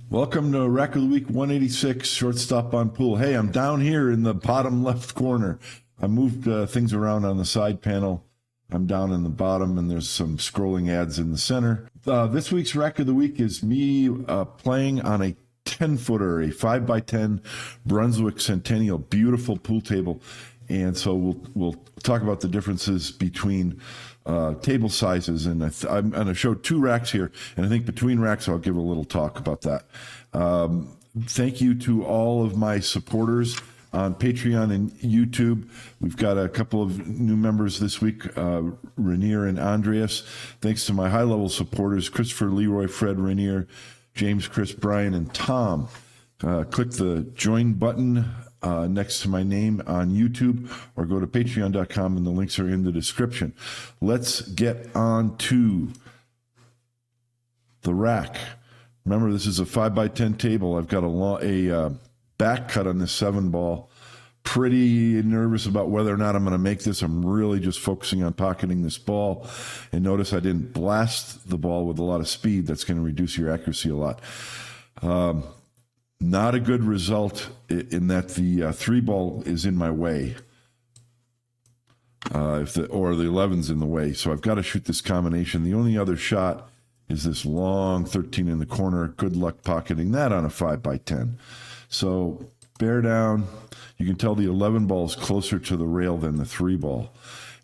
Welcome to Rack of the Week 186, shortstop on pool. Hey, I'm down here in the bottom left corner. I moved things around on the side panel. I'm down in the bottom, and there's some scrolling ads in the center. This week's Rack of the Week is me playing on a 10-footer, a 5x10 Brunswick Centennial, beautiful pool table. And so we'll talk about the differences between table sizes, and I'm going to show two racks here, and I think between racks I'll give a little talk about that. Thank you to all of my supporters on Patreon and YouTube. We've got a couple of new members this week, Rainier and Andreas. Thanks to my high-level supporters, Christopher, Leroy, Fred, Rainier, James, Chris, Brian, and Tom. Click the join button next to my name on YouTube, or go to patreon.com, and the links are in the description. Let's get on to the rack. Remember, this is a 5x10 table. I've got a back cut on this 7-ball. Pretty nervous about whether or not I'm going to make this. I'm really just focusing on pocketing this ball. And notice I didn't blast the ball with a lot of speed. That's going to reduce your accuracy a lot. Not a good result in that the 3-ball is in my way, or the 11's in the way. So I've got to shoot this combination. The only other shot is this long 13 in the corner. Good luck pocketing that on a 5x10. So bear down. You can tell the 11 ball is closer to the rail than the 3-ball.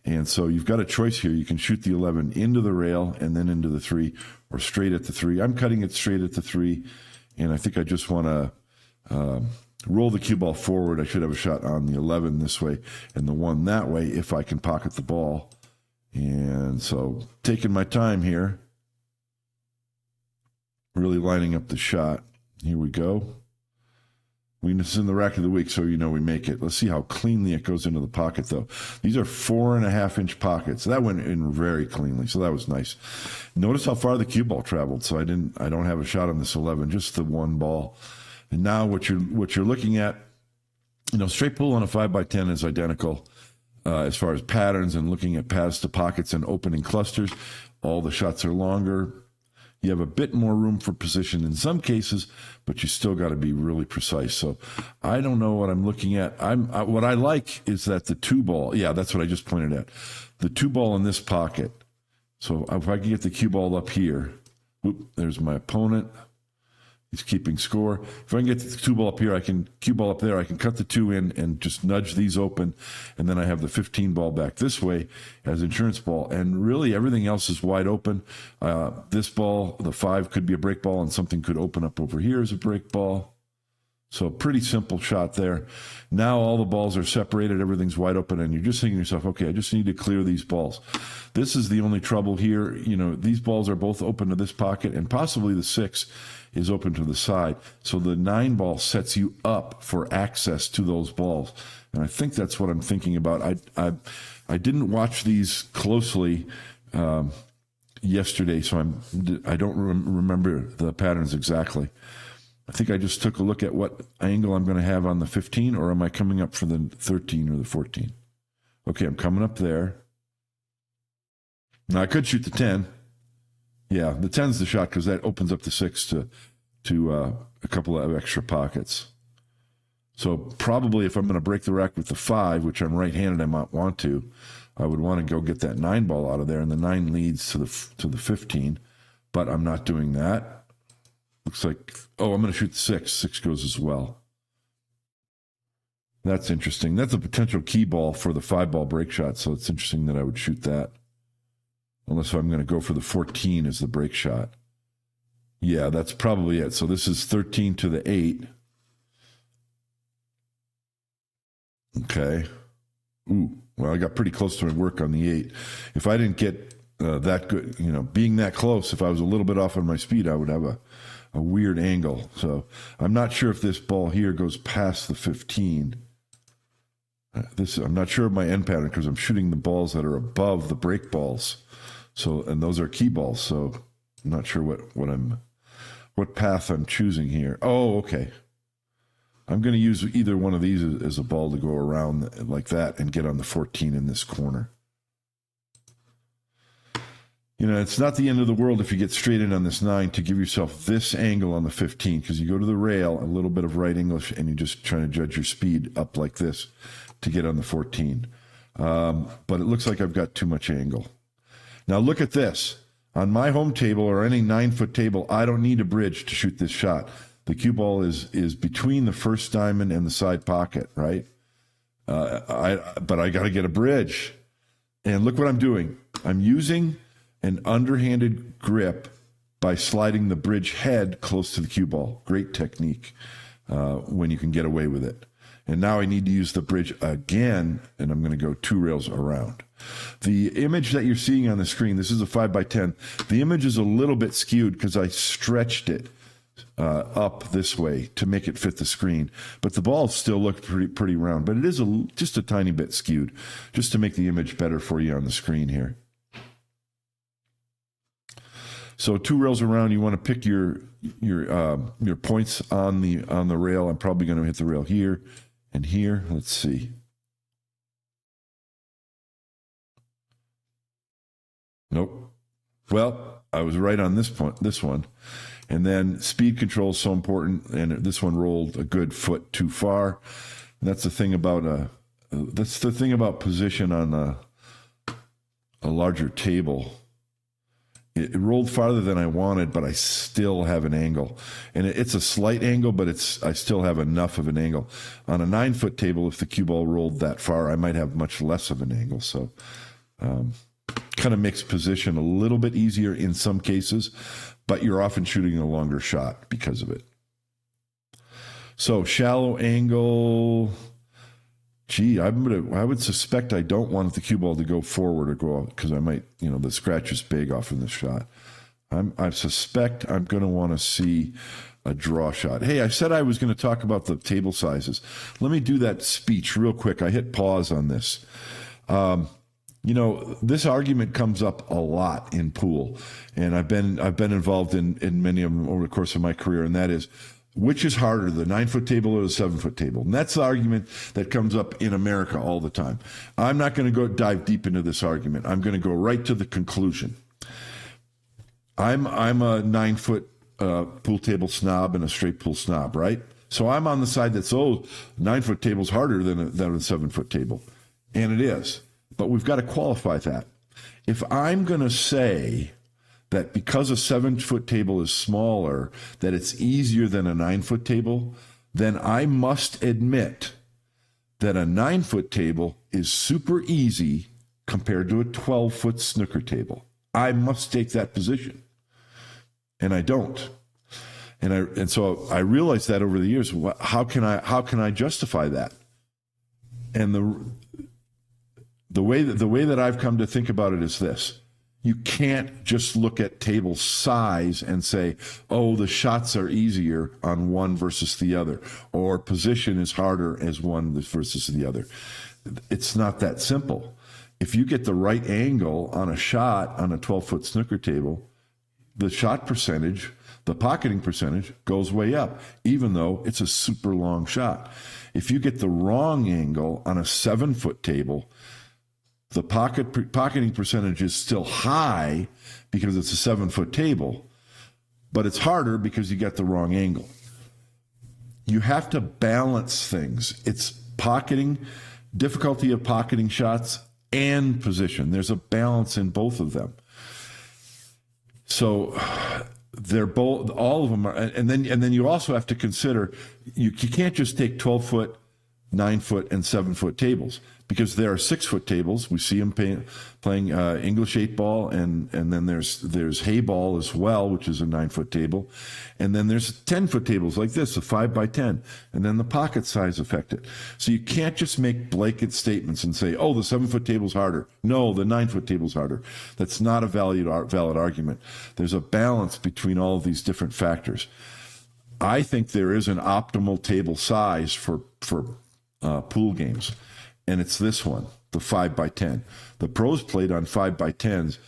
And so you've got a choice here. You can shoot the 11 into the rail and then into the 3, or straight at the 3. I'm cutting it straight at the 3. And I think I just want to roll the cue ball forward. I should have a shot on the 11 this way and the 1 that way if I can pocket the ball. And so taking my time here, really lining up the shot. Here we go. This is in the Rack of the Week, so you know we make it. Let's see how cleanly it goes into the pocket, though. These are 4.5-inch pockets. That went in very cleanly, so that was nice. Notice how far the cue ball traveled. So I don't have a shot on this 11, just the 1 ball. And now what you're looking at, straight pool on a 5x10 is identical as far as patterns and looking at paths to pockets and opening clusters. All the shots are longer. You have a bit more room for position in some cases, but you still got to be really precise. So I don't know what I'm looking at. What I like is that the 2-ball, yeah, that's what I just pointed at. The 2-ball in this pocket. So if I can get the cue ball up here, there's my opponent. He's keeping score. If I can get the 2-ball up here, I can cue ball up there. I can cut the 2 in and just nudge these open. And then I have the 15-ball back this way as insurance ball. And really everything else is wide open. This ball, the 5, could be a break ball, and something could open up over here as a break ball. So pretty simple shot there. Now all the balls are separated. Everything's wide open. And you're just thinking to yourself, okay, I just need to clear these balls. This is the only trouble here. These balls are both open to this pocket, and possibly the 6 is open to the side. So the 9-ball sets you up for access to those balls. And I think that's what I'm thinking about. I didn't watch these closely yesterday, so I don't remember the patterns exactly. I think I just took a look at what angle I'm going to have on the 15, or am I coming up for the 13 or the 14? Okay, I'm coming up there. Now I could shoot the 10. Yeah, the 10's the shot because that opens up the 6 to a couple of extra pockets. So probably if I'm going to break the rack with the 5, which I'm right-handed, I might want to, I would want to go get that 9-ball out of there, and the 9 leads to the 15, but I'm not doing that. Looks like, I'm going to shoot the 6. 6 goes as well. That's interesting. That's a potential key ball for the 5-ball break shot, so it's interesting that I would shoot that. Unless I'm going to go for the 14 as the break shot. Yeah, that's probably it. So this is 13 to the 8. Okay. Ooh, well, I got pretty close to my work on the 8. If I didn't get that good, being that close, if I was a little bit off on my speed, I would have a weird angle. So I'm not sure if this ball here goes past the 15. I'm not sure of my end pattern because I'm shooting the balls that are above the break balls. So, and those are key balls. So I'm not sure what path I'm choosing here. Oh, okay. I'm going to use either one of these as a ball to go around like that and get on the 14 in this corner. it's not the end of the world if you get straight in on this 9 to give yourself this angle on the 15, because you go to the rail, a little bit of right English, and you're just trying to judge your speed up like this to get on the 14. But it looks like I've got too much angle. Now look at this. On my home table or any 9-foot table, I don't need a bridge to shoot this shot. The cue ball is between the first diamond and the side pocket, right? But I got to get a bridge. And look what I'm doing. I'm using an underhanded grip by sliding the bridge head close to the cue ball. Great technique when you can get away with it. And now I need to use the bridge again, and I'm going to go 2 rails around. The image that you're seeing on the screen, this is a 5x10. The image is a little bit skewed because I stretched it up this way to make it fit the screen. But the ball still looked pretty round. But it is just a tiny bit skewed, just to make the image better for you on the screen here. So 2 rails around, you want to pick your points on the rail. I'm probably going to hit the rail here and here. Let's see. Nope. Well, I was right on this one. And then speed control is so important, and this one rolled a good foot too far. And that's the thing about position on a larger table. It rolled farther than I wanted, but I still have an angle. And it's a slight angle, but I still have enough of an angle. On a 9-foot table, if the cue ball rolled that far, I might have much less of an angle. So kind of makes position a little bit easier in some cases, but you're often shooting a longer shot because of it. So shallow angle. Gee, I would suspect I don't want the cue ball to go forward or go out, because I might, the scratch is big off in this shot. I suspect I'm going to want to see a draw shot. Hey, I said I was going to talk about the table sizes. Let me do that speech real quick. I hit pause on this. This argument comes up a lot in pool, and I've been involved in many of them over the course of my career, and that is, which is harder, the 9-foot table or the 7-foot table? And that's the argument that comes up in America all the time. I'm not going to go dive deep into this argument. I'm going to go right to the conclusion. I'm a 9-foot pool table snob and a straight pool snob, right? So I'm on the side that's, 9-foot table's harder than a 7-foot table. And it is. But we've got to qualify that. If I'm going to say that because a 7-foot table is smaller, that it's easier than a 9-foot table, then I must admit that a 9-foot table is super easy compared to a 12-foot snooker table. I must take that position. And I don't. And so I realized that over the years. How can I justify that? And the way that I've come to think about it is this. You can't just look at table size and say, the shots are easier on one versus the other, or position is harder as one versus the other. It's not that simple. If you get the right angle on a shot on a 12-foot snooker table, the shot percentage, the pocketing percentage goes way up, even though it's a super long shot. If you get the wrong angle on a 7-foot table, the pocketing percentage is still high because it's a 7-foot table, but it's harder because you get the wrong angle. You have to balance things. It's difficulty of pocketing shots and position. There's a balance in both of them. So they're both, all of them are, and then you also have to consider, you can't just take 12-foot, 9-foot, and 7-foot tables, because there are 6-foot tables. We see them playing English 8-ball, and then there's hay ball as well, which is a 9-foot table. And then there's 10-foot tables like this, a 5x10, and then the pocket size affect it. So you can't just make blanket statements and say, the 7-foot table's harder. No, the 9-foot table's harder. That's not a valid argument. There's a balance between all of these different factors. I think there is an optimal table size for pool games. And it's this one, the 5x10. The pros played on 5x10s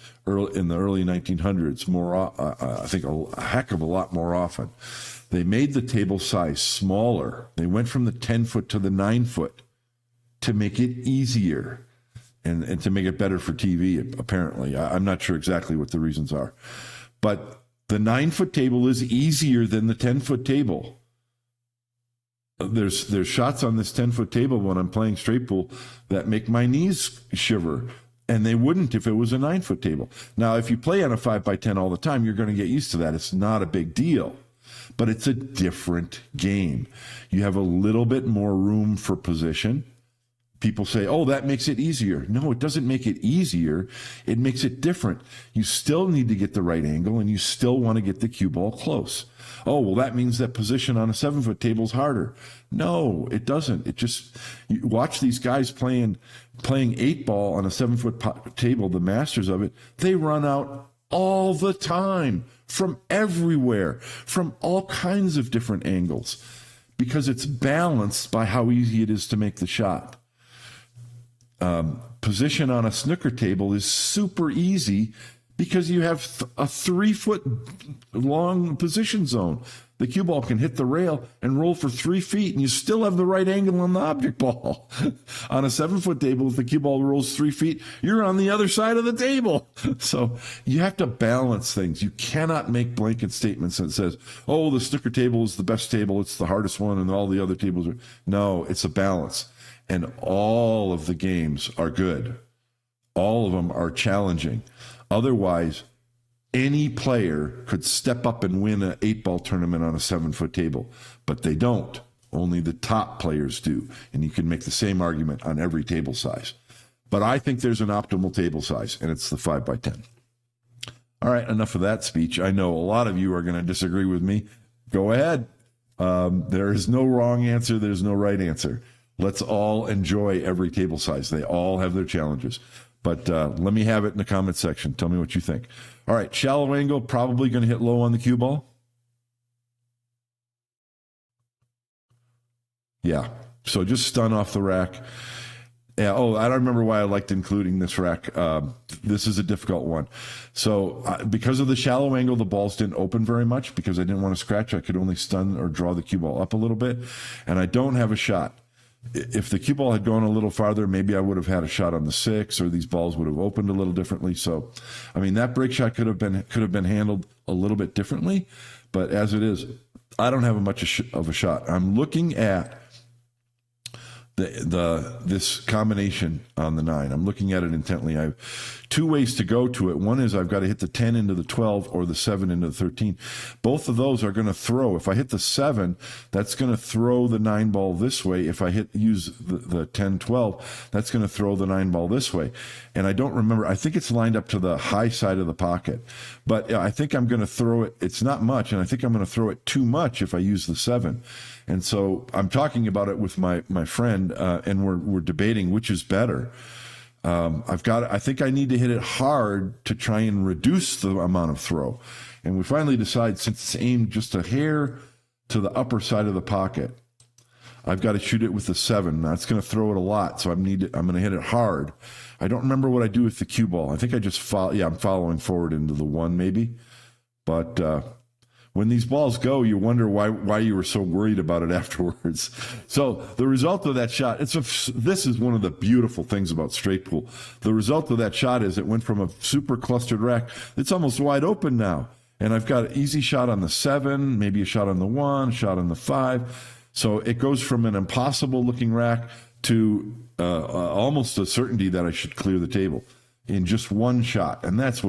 in the early 1900s, I think a heck of a lot more often. They made the table size smaller. They went from the 10-foot to the 9-foot to make it easier. and to make it better for TV, apparently. I'm not sure exactly what the reasons are. But the 9-foot table is easier than the 10-foot table. There's shots on this 10-foot table when I'm playing straight pool that make my knees shiver, and they wouldn't if it was a 9-foot table. Now, if you play on a 5x10 all the time, you're going to get used to that. It's not a big deal, but it's a different game. You have a little bit more room for position. People say, oh, that makes it easier. No, it doesn't make it easier. It makes it different. You still need to get the right angle, and you still want to get the cue ball close. Oh, well, that means that position on a 7-foot table is harder. No, it doesn't. It just, you watch these guys playing 8-ball on a 7-foot table, the masters of it, they run out all the time from everywhere, from all kinds of different angles, because it's balanced by how easy it is to make the shot. Position on a snooker table is super easy because you have a 3-foot long position zone. The cue ball can hit the rail and roll for 3 feet, and you still have the right angle on the object ball. On a 7-foot table, if the cue ball rolls 3 feet, you're on the other side of the table. So you have to balance things. You cannot make blanket statements that says, oh, the snooker table is the best table, it's the hardest one, and all the other tables are. No, it's a balance. And all of the games are good. All of them are challenging. Otherwise, any player could step up and win an 8-ball tournament on a 7-foot table, but they don't. Only the top players do. And you can make the same argument on every table size. But I think there's an optimal table size, and it's the 5x10. All right, enough of that speech. I know a lot of you are going to disagree with me. Go ahead. There is no wrong answer. There's no right answer. Let's all enjoy every table size. They all have their challenges. But let me have it in the comment section. Tell me what you think. All right, shallow angle, probably going to hit low on the cue ball. Yeah, so just stun off the rack. Yeah. Oh, I don't remember why I liked including this rack. This is a difficult one. So because of the shallow angle, the balls didn't open very much because I didn't want to scratch. I could only stun or draw the cue ball up a little bit, and I don't have a shot. If the cue ball had gone a little farther, maybe I would have had a shot on the 6, or these balls would have opened a little differently. So, I mean, that break shot could have been handled a little bit differently, but as it is, I don't have much of a shot. I'm looking at this combination on the 9. I'm looking at it intently. I have 2 ways to go to it. One is I've got to hit the 10 into the 12 or the 7 into the 13. Both of those are going to throw. If I hit the 7, that's going to throw the 9 ball this way. If I use the 10, 12, that's going to throw the 9 ball this way. And I don't remember. I think it's lined up to the high side of the pocket. But I think I'm going to throw it. It's not much, and I think I'm going to throw it too much if I use the 7. And so I'm talking about it with my friend, and we're debating which is better. I think I need to hit it hard to try and reduce the amount of throw. And we finally decide, since it's aimed just a hair to the upper side of the pocket, I've got to shoot it with the 7. That's going to throw it a lot, so I'm going to hit it hard. I don't remember what I do with the cue ball. I think I just I'm following forward into the 1 maybe. But when these balls go, you wonder why you were so worried about it afterwards. So the result of that shot, this is one of the beautiful things about straight pool. The result of that shot is it went from a super clustered rack. It's almost wide open now. And I've got an easy shot on the 7, maybe a shot on the 1, a shot on the 5. So it goes from an impossible looking rack to almost a certainty that I should clear the table in just one shot. And that's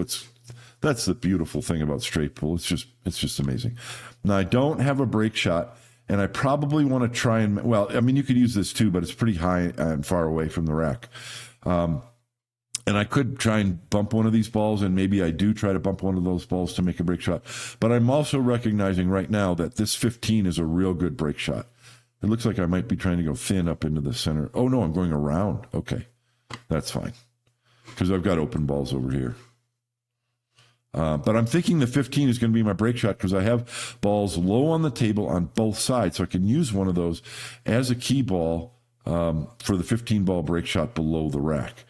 the beautiful thing about straight pool. It's just amazing. Now, I don't have a break shot, and I probably want to try and, well, I mean, you could use this too, but it's pretty high and far away from the rack. And I could try and bump one of these balls, and maybe I do try to bump one of those balls to make a break shot. But I'm also recognizing right now that this 15 is a real good break shot. It looks like I might be trying to go thin up into the center. Oh, no, I'm going around. Okay, that's fine, because I've got open balls over here. But I'm thinking the 15 is going to be my break shot because I have balls low on the table on both sides. So I can use one of those as a key ball for the 15-ball break shot below the rack.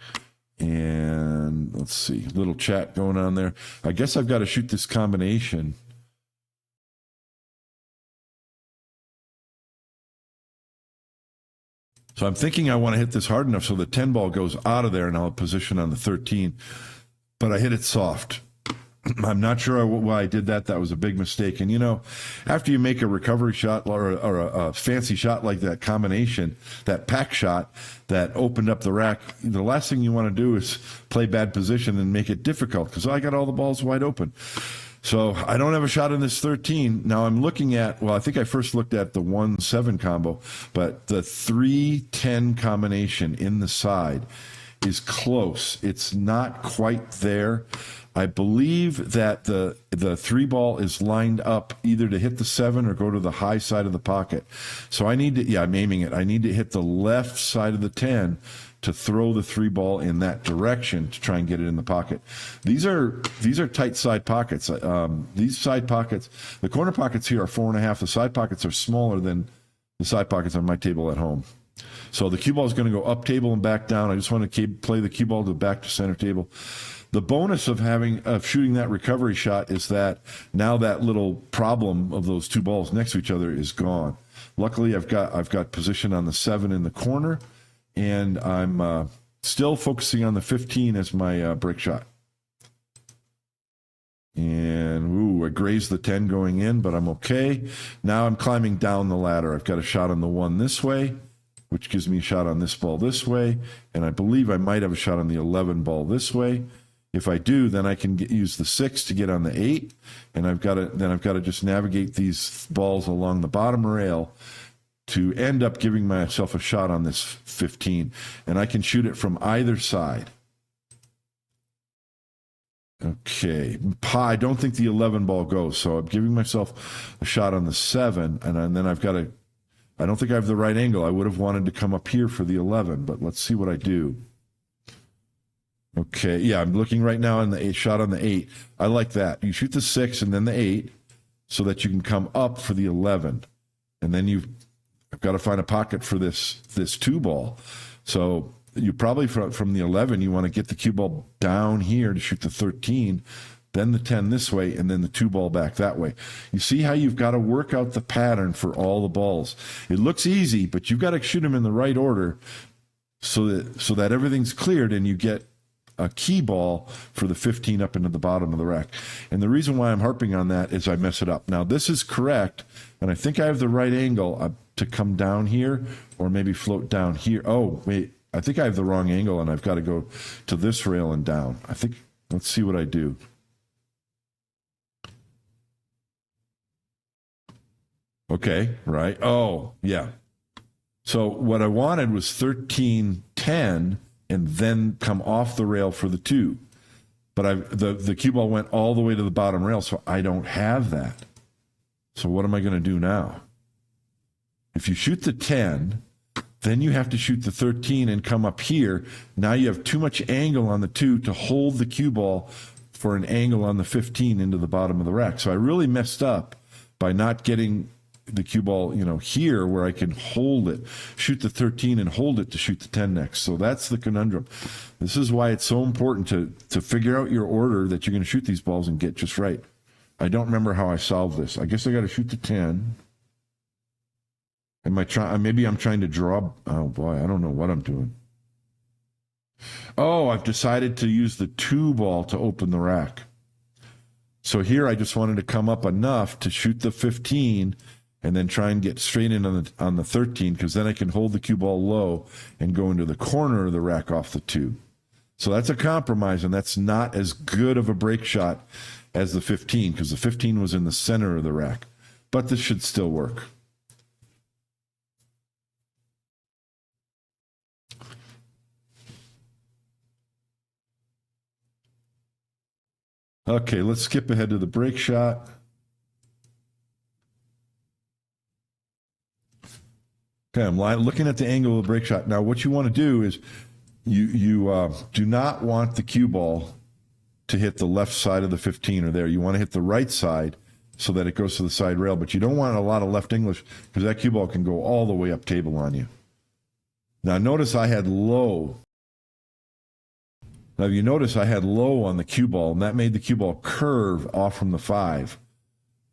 And let's see, little chat going on there. I guess I've got to shoot this combination. So I'm thinking I want to hit this hard enough so the 10 ball goes out of there and I'll position on the 13. But I hit it soft. I'm not sure why I did that. That was a big mistake. And, you know, after you make a recovery shot or a fancy shot like that combination, that pack shot that opened up the rack, the last thing you want to do is play bad position and make it difficult because I got all the balls wide open. So I don't have a shot in this 13. Now I'm looking at, well, I think I first looked at the 1-7 combo, but the 3-10 combination in the side is close. It's not quite there. I believe that the 3 ball is lined up either to hit the 7 or go to the high side of the pocket. So I need to, yeah, I'm aiming it. I need to hit the left side of the 10 to throw the 3 ball in that direction to try and get it in the pocket. These are tight side pockets. These side pockets, the corner pockets here are 4.5. The side pockets are smaller than the side pockets on my table at home. So the cue ball is going to go up table and back down. I just want to play the cue ball to back to center table. The bonus of shooting that recovery shot is that now that little problem of those 2 balls next to each other is gone. Luckily, I've got position on the 7 in the corner, and I'm still focusing on the 15 as my break shot. And I grazed the 10 going in, but I'm okay. Now I'm climbing down the ladder. I've got a shot on the 1 this way, which gives me a shot on this ball this way, and I believe I might have a shot on the 11 ball this way. If I do, then I can use the 6 to get on the 8, and I've got to just navigate these balls along the bottom rail to end up giving myself a shot on this 15, and I can shoot it from either side. Okay, I don't think the 11 ball goes, so I'm giving myself a shot on the 7, and then I've got to. I don't think I have the right angle. I would have wanted to come up here for the 11, but let's see what I do. Okay, yeah, I'm looking right now on the 8 shot on the 8. I like that. You shoot the 6 and then the 8 so that you can come up for the 11. And then I've got to find a pocket for this 2 ball. So you probably from the 11, you want to get the cue ball down here to shoot the 13, then the 10 this way, and then the 2 ball back that way. You see how you've got to work out the pattern for all the balls. It looks easy, but you've got to shoot them in the right order so that everything's cleared and you get a key ball for the 15 up into the bottom of the rack. And the reason why I'm harping on that is I mess it up. Now, this is correct, and I think I have the right angle to come down here or maybe float down here. Oh, wait, I think I have the wrong angle, and I've got to go to this rail and down. I think, let's see what I do. Okay, right. Oh, yeah. So what I wanted was 13-10, and then come off the rail for the 2. But the cue ball went all the way to the bottom rail, so I don't have that. So what am I going to do now? If you shoot the 10, then you have to shoot the 13 and come up here. Now you have too much angle on the 2 to hold the cue ball for an angle on the 15 into the bottom of the rack. So I really messed up by not getting the cue ball, here where I can hold it, shoot the 13 and hold it to shoot the 10 next. So that's the conundrum. This is why it's so important to figure out your order that you're going to shoot these balls and get just right. I don't remember how I solved this. I guess I got to shoot the 10. Maybe I'm trying to draw. Oh boy, I don't know what I'm doing. Oh, I've decided to use the 2 ball to open the rack. So here I just wanted to come up enough to shoot the 15 and then try and get straight in on the 13, because then I can hold the cue ball low and go into the corner of the rack off the 2. So that's a compromise, and that's not as good of a break shot as the 15, because the 15 was in the center of the rack. But this should still work. Okay, let's skip ahead to the break shot. Okay, I'm looking at the angle of the break shot. Now, what you want to do is you do not want the cue ball to hit the left side of the 15 or there. You want to hit the right side so that it goes to the side rail, but you don't want a lot of left English because that cue ball can go all the way up table on you. Now, notice I had low. Now, you notice I had low on the cue ball, and that made the cue ball curve off from the 5.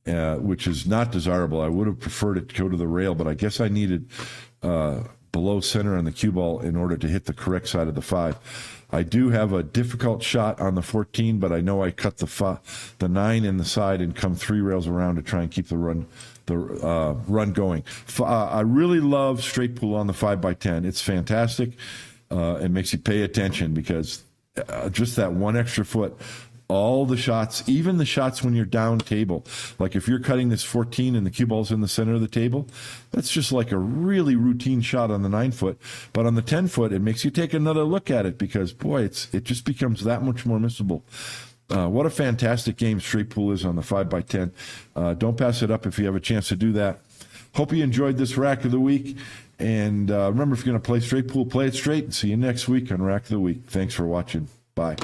Which is not desirable. I would have preferred it to go to the rail, but I guess I needed below center on the cue ball in order to hit the correct side of the 5. I do have a difficult shot on the 14, but I know I cut the 9 in the side and come 3 rails around to try and keep the run going. I really love straight pull on the 5x10. It's fantastic. It makes you pay attention because just that one extra foot, all the shots, even the shots when you're down table, like if you're cutting this 14 and the cue ball's in the center of the table, that's just like a really routine shot on the 9-foot. But on the 10-foot, it makes you take another look at it because, boy, it just becomes that much more missable. What a fantastic game straight pool is on the 5x10. Don't pass it up if you have a chance to do that. Hope you enjoyed this Rack of the Week. And remember, if you're going to play straight pool, play it straight. See you next week on Rack of the Week. Thanks for watching. Bye.